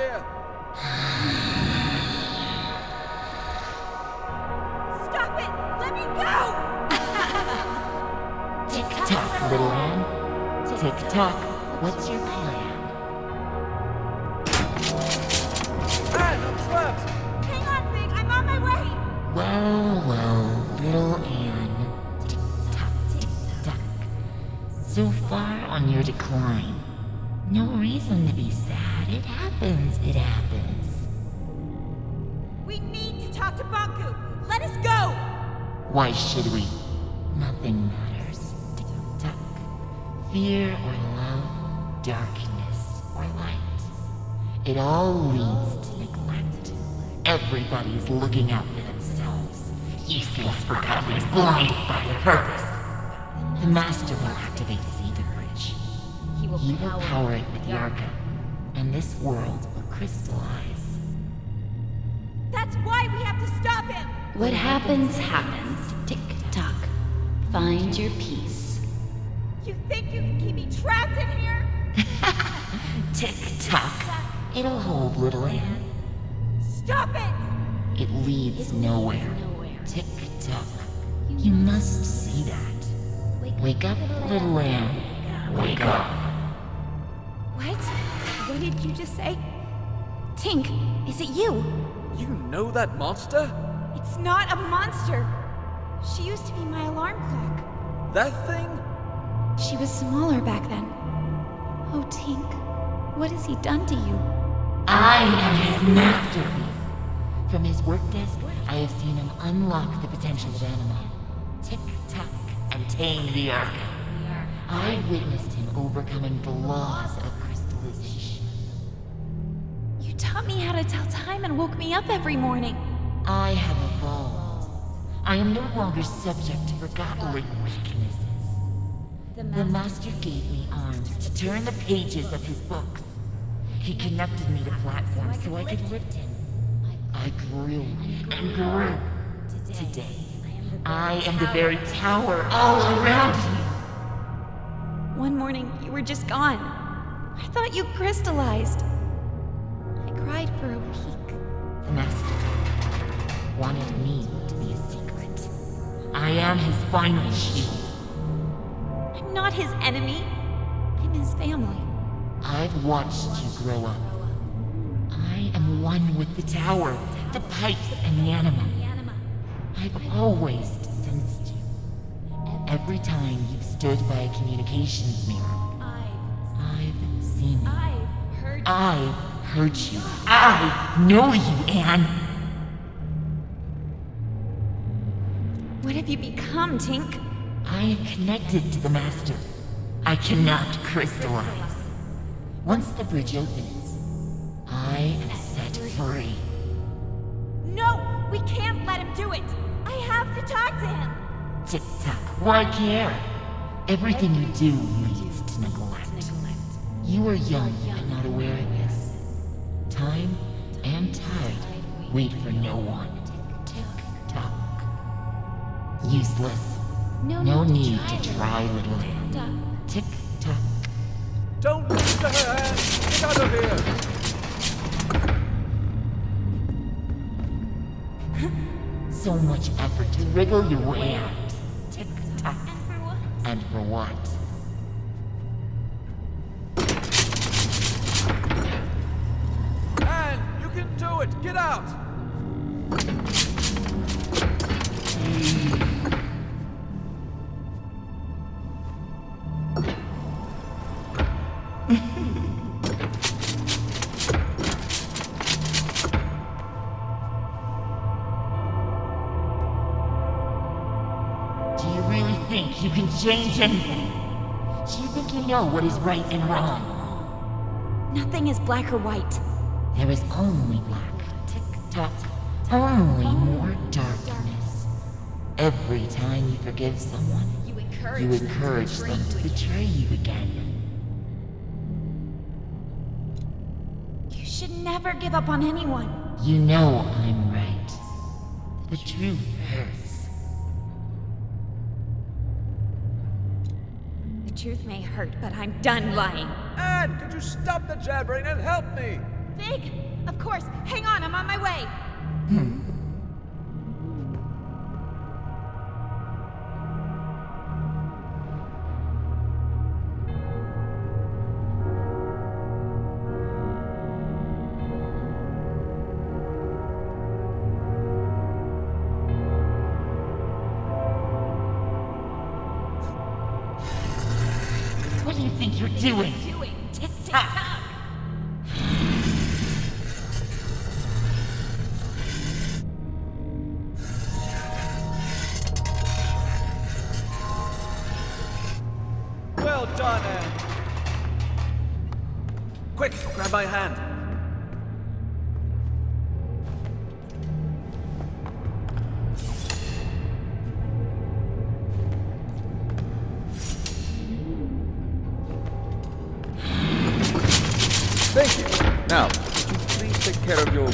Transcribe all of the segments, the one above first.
here! Stop it! Let me go! Tick-tock, little Anne. Tick-tock, what's your plan? Anne, I'm trapped! Hang on, Big. I'm on my way. Well, little Anne. Tick-tock, tick-tock. So far on your decline. No reason to be sad. It happens. We need to talk to Banku. Let us go. Why should we? Nothing matters. Tick-tock. Fear or love, darkness or light. It all leads to neglect. Everybody's looking out for themselves. Useless Forgotlings blinded by their purpose. The Master will activate the Ether Bridge. He will power it with the Arca, and this world will crystallize. That's why we have to stop him. What happens, happens. Tick-tock. Find your peace. You think you can keep me trapped in here? Tick-tock. It'll hold, little Anne. Stop it! It leads nowhere. Tick-tock. You must see that. Wake up, little Anne. Wake up. What? What did you just say? Tink, is it you? You know that monster? It's not a monster. She used to be my alarm clock. That thing? She was smaller back then. Oh, Tink, what has he done to you? I am his masterpiece. From his work desk, I have seen him unlock the potential of Anima. Tick-tock and tame the Arca. I witnessed him overcoming the laws of crystallization. You taught me how to tell time and woke me up every morning. I have evolved. I am no longer subject to Forgotling weaknesses. The Master gave me arms to turn the pages of his books. He connected me to platforms so I could lift him. I grew and grew. Today, I am the very tower all around you. One morning, you were just gone. I thought you crystallized. I cried for a week. The Master wanted me to be a secret. I am his final shield. I'm not his enemy. I'm his family. I've watched you grow up. I am one with the tower, the pipes, and the anima. I've always sensed you. Every time you've stood by a communications mirror, I've seen you. I've heard you. I know you, Anne. What have you become, Tink? I am connected to the Master. I cannot crystallize. Once the bridge opens, I am set free. No! We can't let him do it! I have to talk to him! Tick-tock, why care? Everything you do leads to neglect. You are young and not aware of this. Time and tide wait for no one. Tick-tock. Useless. No need to try, little Anne. Tick-tock. Don't listen to her, Anne! Get out of here! So much effort to wriggle your way out. Tick-tock. And for what? Anne, you can do it! Get out! Do you really think you can change anything? Do you think you know what is right and wrong? Nothing is black or white. There is only black. Tick-tock. Only more darkness. Every time you forgive someone, you encourage them to betray you again. You should never give up on anyone. You know I'm right. The truth hurts. The truth may hurt, but I'm done lying. Anne, could you stop the jabbering and help me? Big! Of course! Hang on, I'm on my way! What do you think you're doing? Tick-tock! Well done, Anne. Quick, grab my hand. Thank you. Now, could you please take care of your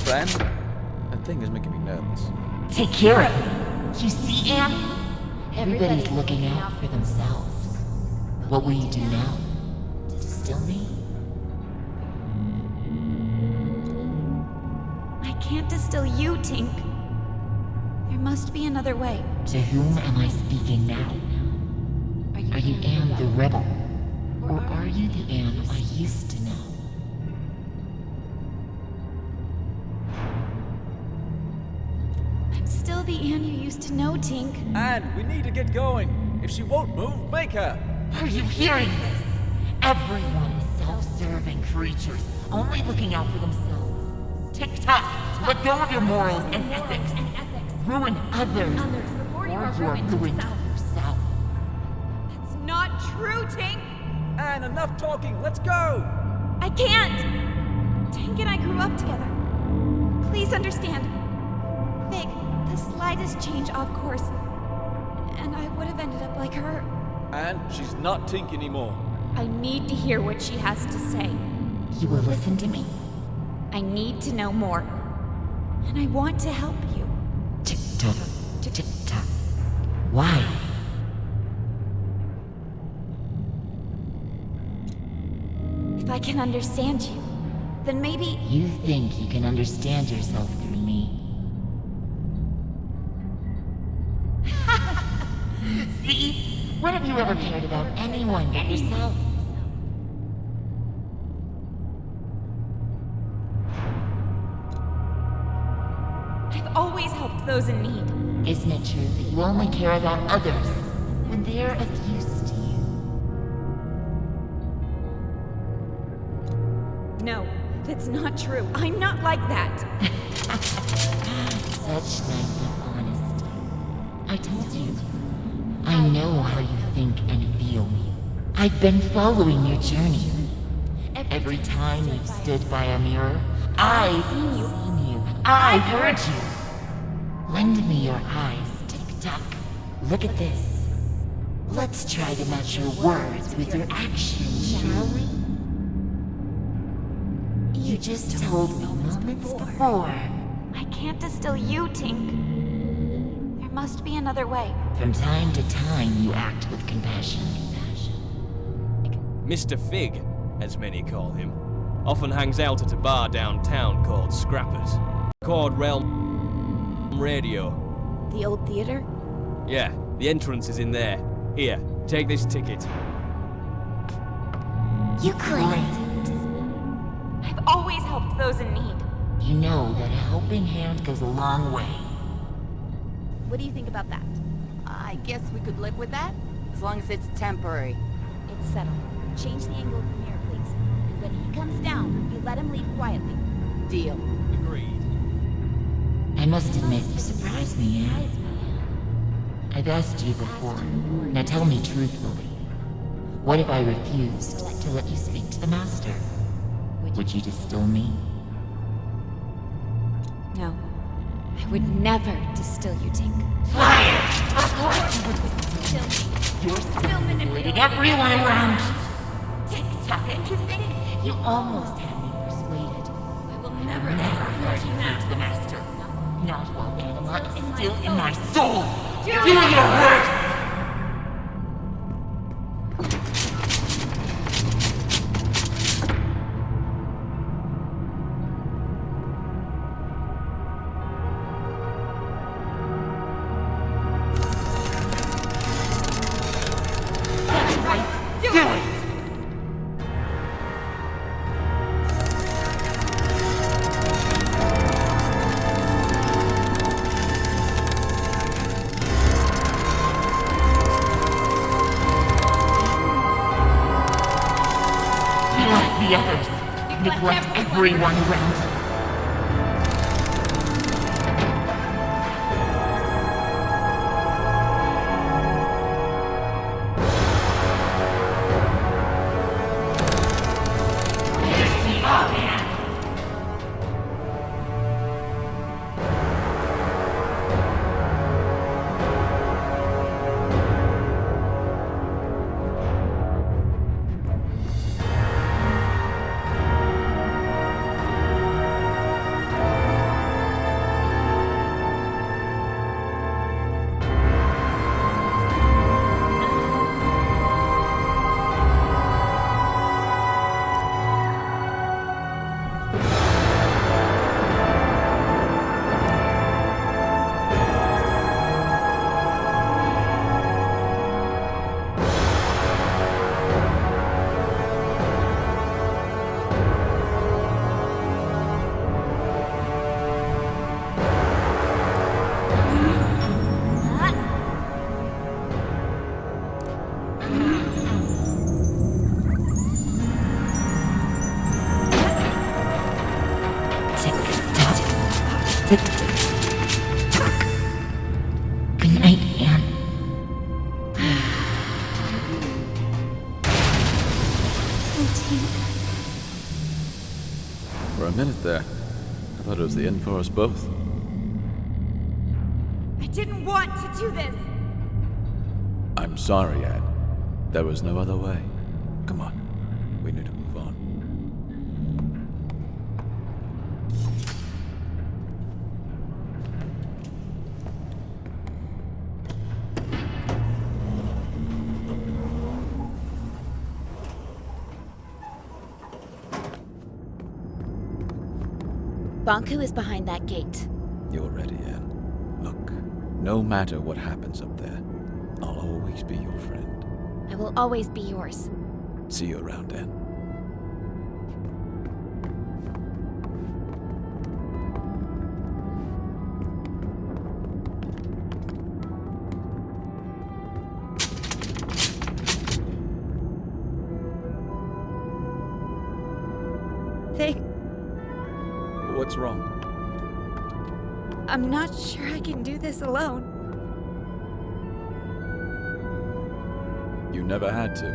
friend? That thing is making me nervous. Take care of me. You see, Anne? Everybody's looking out for themselves. What will you do now? Distill me? I can't distill you, Tink. There must be another way. To whom am I speaking now? Are you Anne the rebel? Or are you the Anne I used to know? I'm still the Anne you used to know, Tink. Anne, we need to get going. If she won't move, make her. Are you hearing this? Everyone is self-serving creatures, only looking out for themselves. Tick-tock! Let go of your morals and ethics. Ruin others. Or you are ruined yourself. That's not true, Tink! Anne, enough talking. Let's go. I can't! Tink and I grew up together. Please understand. Fig, the slightest change off course, and I would have ended up like her. Anne, she's not Tink anymore. I need to hear what she has to say. You will listen to me? I need to know more. And I want to help you. Tick-tock, tick-tock. Why? If I can understand you, then maybe... You think you can understand yourself through me. See? When have you ever cared about anyone but yourself? I've always helped those in need. Isn't it true that you only care about others when they're of use to you? No, that's not true. I'm not like that. Such naive honesty. I told you. I know how you think and feel. I've been following your journey. Every time you've stood by a mirror, I've seen you. I've heard you. Lend me your eyes, Tick-tock. Look at this. Let's try to match your words with your actions, shall we? You just told me moments before. I can't distill you, Tink. There must be another way. From time to time, you act with compassion. Mr. Fig, as many call him, often hangs out at a bar downtown called Scrappers. Chord Realm Radio. The old theater? Yeah, the entrance is in there. Here, take this ticket. You claimed. I've always helped those in need. You know that a helping hand goes a long way. What do you think about that? I guess we could live with that, as long as it's temporary. It's settled. Change the angle of the mirror, please. And when he comes down, you let him leave quietly. Deal. Agreed. I must admit, you surprised me, Anne. I've asked you before. Now tell me truthfully. What if I refused to let you speak to the Master? Would you distill me? No. I would never distill you, Tink. Fire! Of course you would distill me. You're still manipulating everyone around. Tick-tock, and you think you almost had me persuaded. I will never Let you leave the Master. Not while anima is still in my soul. Do your worst! everyone ready? Good night, Anne. For a minute there, I thought it was the end for us both. I didn't want to do this! I'm sorry, Anne. There was no other way. Come on. We need to move on. Banku is behind that gate. You're ready, Anne. Look, no matter what happens up there, I'll always be your friend. I will always be yours. See you around, Anne. Vic, What's wrong? I'm not sure I can do this alone. You never had to.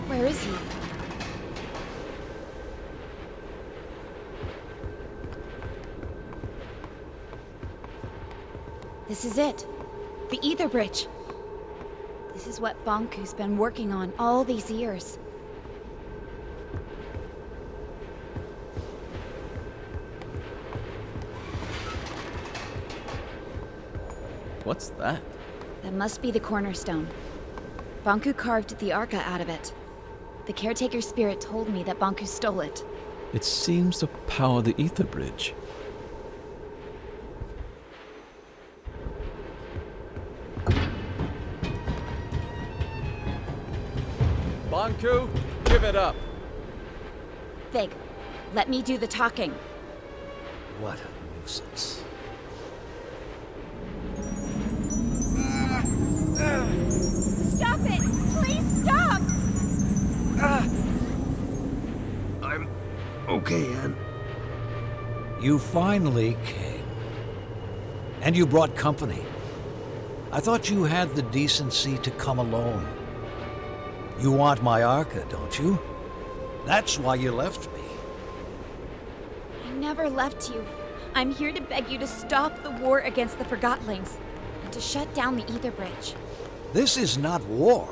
Where is he? This is it. The Ether Bridge. This is what Banku's been working on all these years. What's that? That must be the cornerstone. Banku carved the Arca out of it. The caretaker spirit told me that Banku stole it. It seems to power the Ether Bridge. Banku, give it up. Fig, let me do the talking. What a nuisance. Stop it! Please stop! I'm okay, Anne. You finally came. And you brought company. I thought you had the decency to come alone. You want my Arca, don't you? That's why you left me. I never left you. I'm here to beg you to stop the war against the Forgotlings and to shut down the Ether Bridge. This is not war.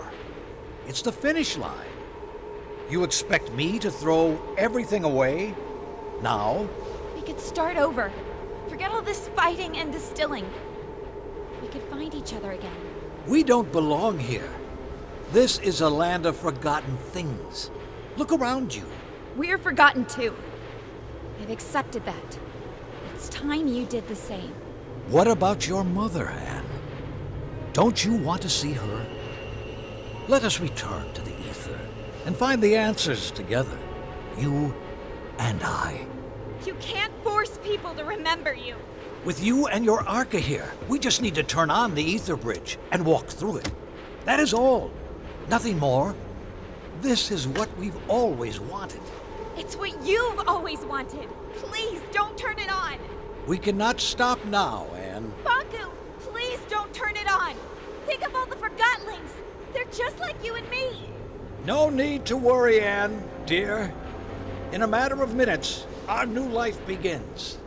It's the finish line. You expect me to throw everything away? Now? We could start over. Forget all this fighting and distilling. We could find each other again. We don't belong here. This is a land of forgotten things. Look around you. We're forgotten too. I've accepted that. It's time you did the same. What about your mother, Anne? Don't you want to see her? Let us return to the Ether and find the answers together. You and I. You can't force people to remember you. With you and your Arca here, we just need to turn on the ether bridge and walk through it. That is all. Nothing more. This is what we've always wanted. It's what you've always wanted. Please don't turn it on. We cannot stop now, Anne. Banku, please don't turn it on. Think of all the Forgotlings. They're just like you and me. No need to worry, Anne, dear. In a matter of minutes, our new life begins.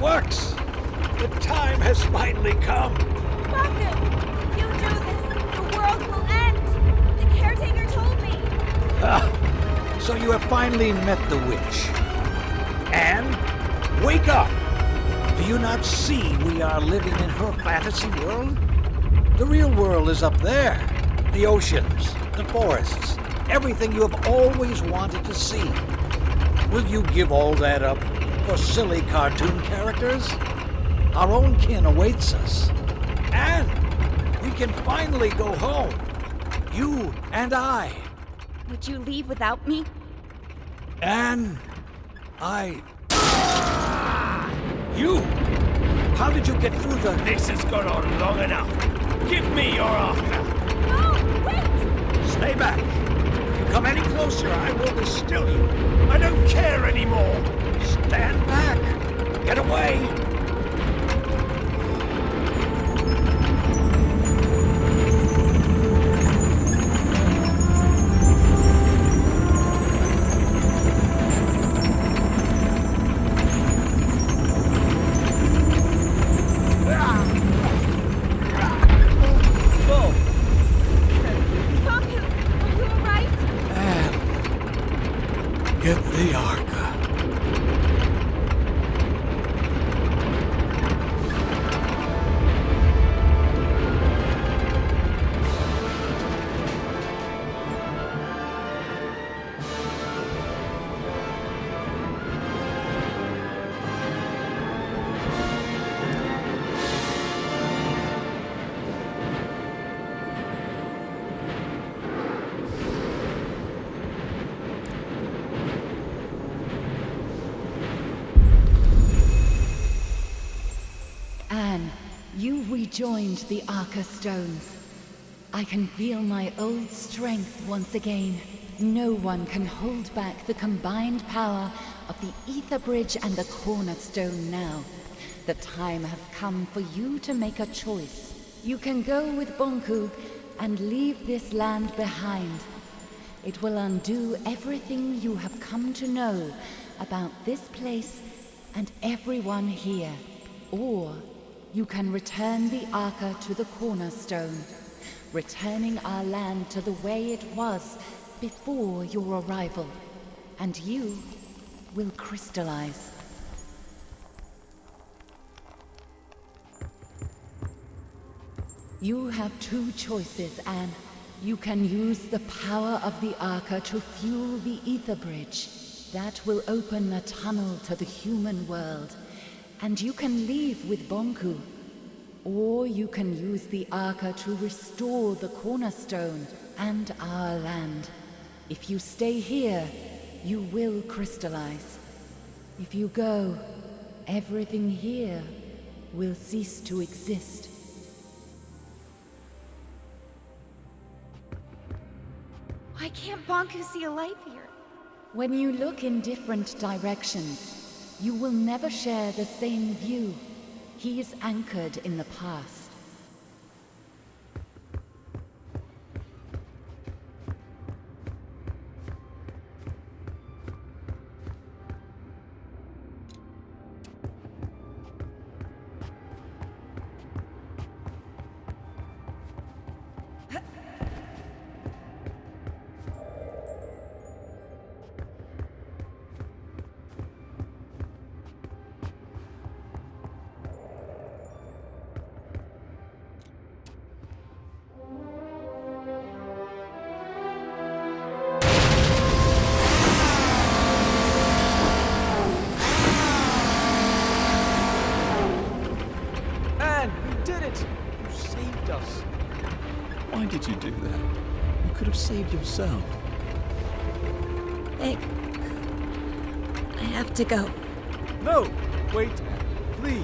Works! The time has finally come! Banku, if you do this, the world will end. The caretaker told me. So you have finally met the witch. Anne, wake up! Do you not see we are living in her fantasy world? The real world is up there. The oceans, the forests, everything you have always wanted to see. Will you give all that up for silly cartoon characters? Our own kin awaits us. And we can finally go home. You and I. Would you leave without me? And You! How did you get through the... This has gone on long enough. Give me your Arca. No, wait! Stay back. If you come any closer, I will distill you. I don't care anymore. Stand back. Get away. Get the Arca. Anne, you rejoined the Arca Stones. I can feel my old strength once again. No one can hold back the combined power of the Ether Bridge and the Cornerstone now. The time has come for you to make a choice. You can go with Bonku and leave this land behind. It will undo everything you have come to know about this place and everyone here. Or you can return the Arca to the Cornerstone, returning our land to the way it was before your arrival, and you will crystallize. You have two choices, Anne. You can use the power of the Arca to fuel the Ether Bridge. That will open a tunnel to the human world. And you can leave with Bonku. Or you can use the Arca to restore the Cornerstone and our land. If you stay here, you will crystallize. If you go, everything here will cease to exist. Why can't Bonku see a life here? When you look in different directions, you will never share the same view. He is anchored in the past. did you do that? You could have saved yourself. Vic, I have to go. No! Wait, Anne. Please.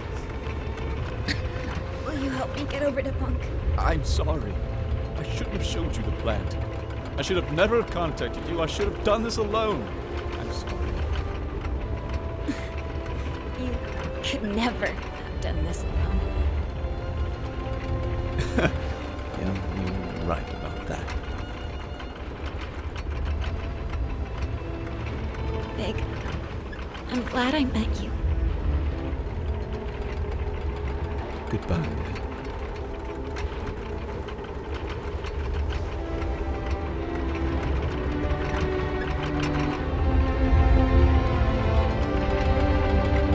Will you help me get over to Bunk? I'm sorry. I shouldn't have showed you the plant. I should have never contacted you. I should have done this alone. I'm sorry. You could never have done this alone. Yeah, you're right about that. Vic, I'm glad I met you. Goodbye.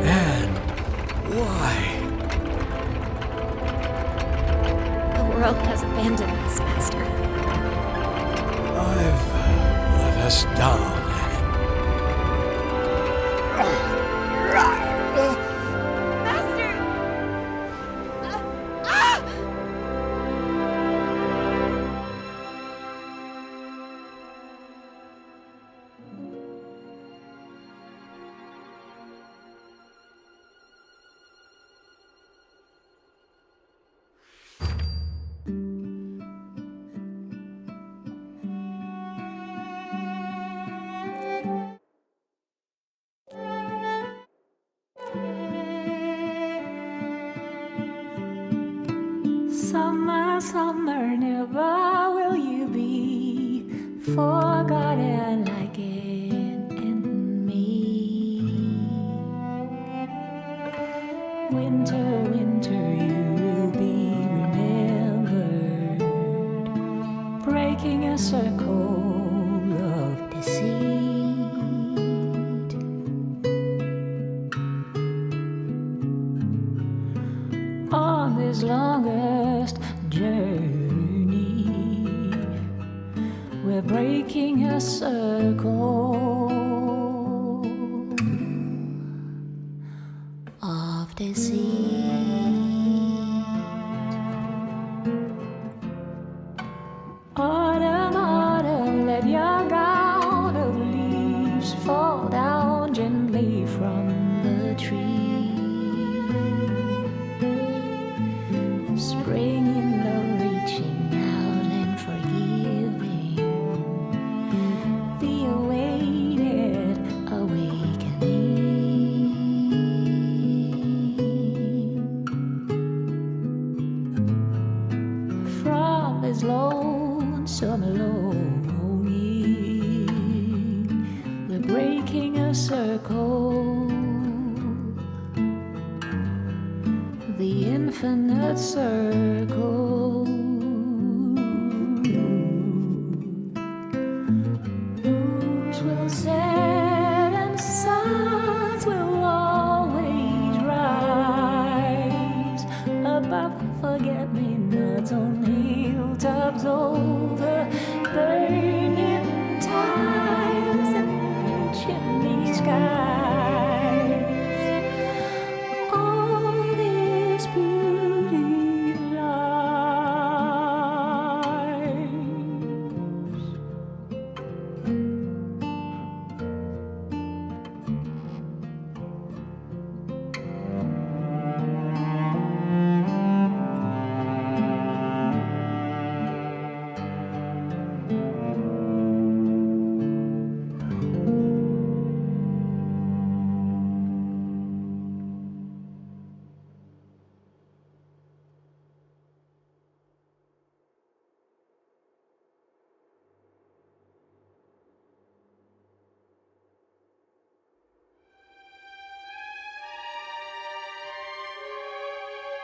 Anne, why? The world has abandoned us, Master. I've let us down, Master! Summer, summer, never will you be forgotten like it in me. Winter, winter, you will be remembered, breaking a circle of deceit. On this longest journey, we're breaking a circle of deceit. Autumn, autumn, let your gown of leaves fall down gently from the tree. Spring in love, reaching out and forgiving the awaited awakening. From this lonesome longing, we're breaking a circle, the infinite circle. Moons will set and suns will always rise above forget-me-nots on hilltops over burning tiles and chimney skies. All this beauty lies.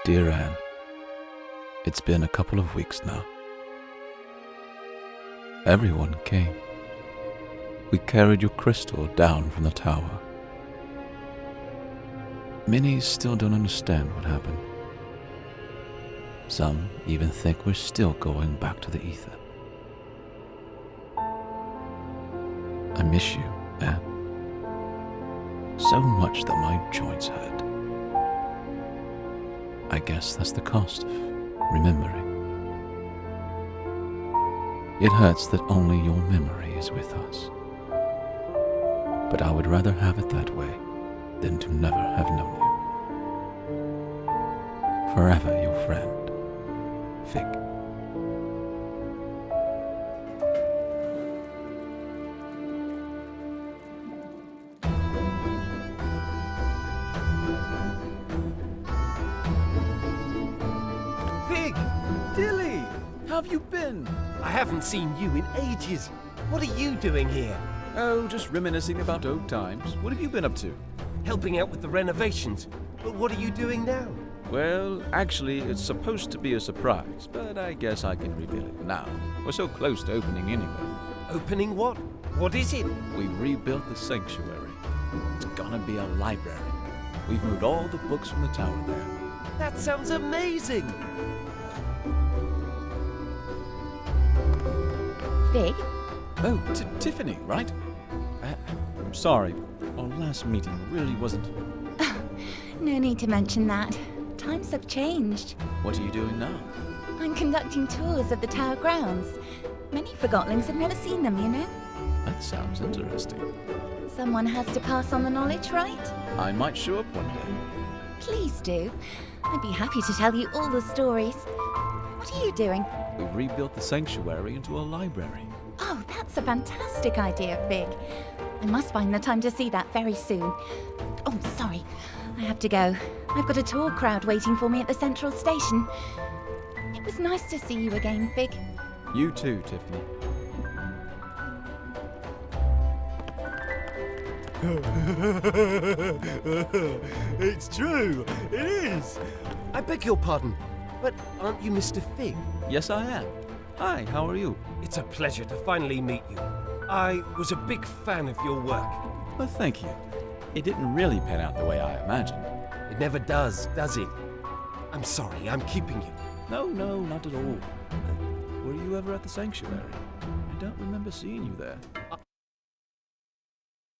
Dear Anne, it's been a couple of weeks now. Everyone came. We carried your crystal down from the tower. Many still don't understand what happened. Some even think we're still going back to the ether. I miss you, Anne. So much that my joints hurt. I guess that's the cost of remembering. It hurts that only your memory is with us. But I would rather have it that way than to never have known you. Forever your friend, Fig. Fig! Dilly! How have you been? I haven't seen you in ages. What are you doing here? Oh, just reminiscing about old times. What have you been up to? Helping out with the renovations. But what are you doing now? Well, actually, it's supposed to be a surprise, but I guess I can reveal it now. We're so close to opening anyway. Opening what? What is it? We rebuilt the sanctuary. It's gonna be a library. We've moved all the books from the tower there. That sounds amazing! Fig? Oh, Tiffany, right? I'm sorry. Our last meeting really wasn't... No need to mention that. Times have changed. What are you doing now? I'm conducting tours of the tower grounds. Many Forgotlings have never seen them, you know? That sounds interesting. Someone has to pass on the knowledge, right? I might show up one day. Please do. I'd be happy to tell you all the stories. What are you doing? We've rebuilt the sanctuary into a library. Oh, that's a fantastic idea, Fig. I must find the time to see that very soon. Oh, sorry. I have to go. I've got a tour crowd waiting for me at the central station. It was nice to see you again, Fig. You too, Tiffany. It's true! It is! I beg your pardon, but aren't you Mr. Fig? Yes, I am. Hi, how are you? It's a pleasure to finally meet you. I was a big fan of your work. Well, thank you. It didn't really pan out the way I imagined. It never does it? I'm sorry, I'm keeping you. No, not at all. Were you ever at the sanctuary? I don't remember seeing you there.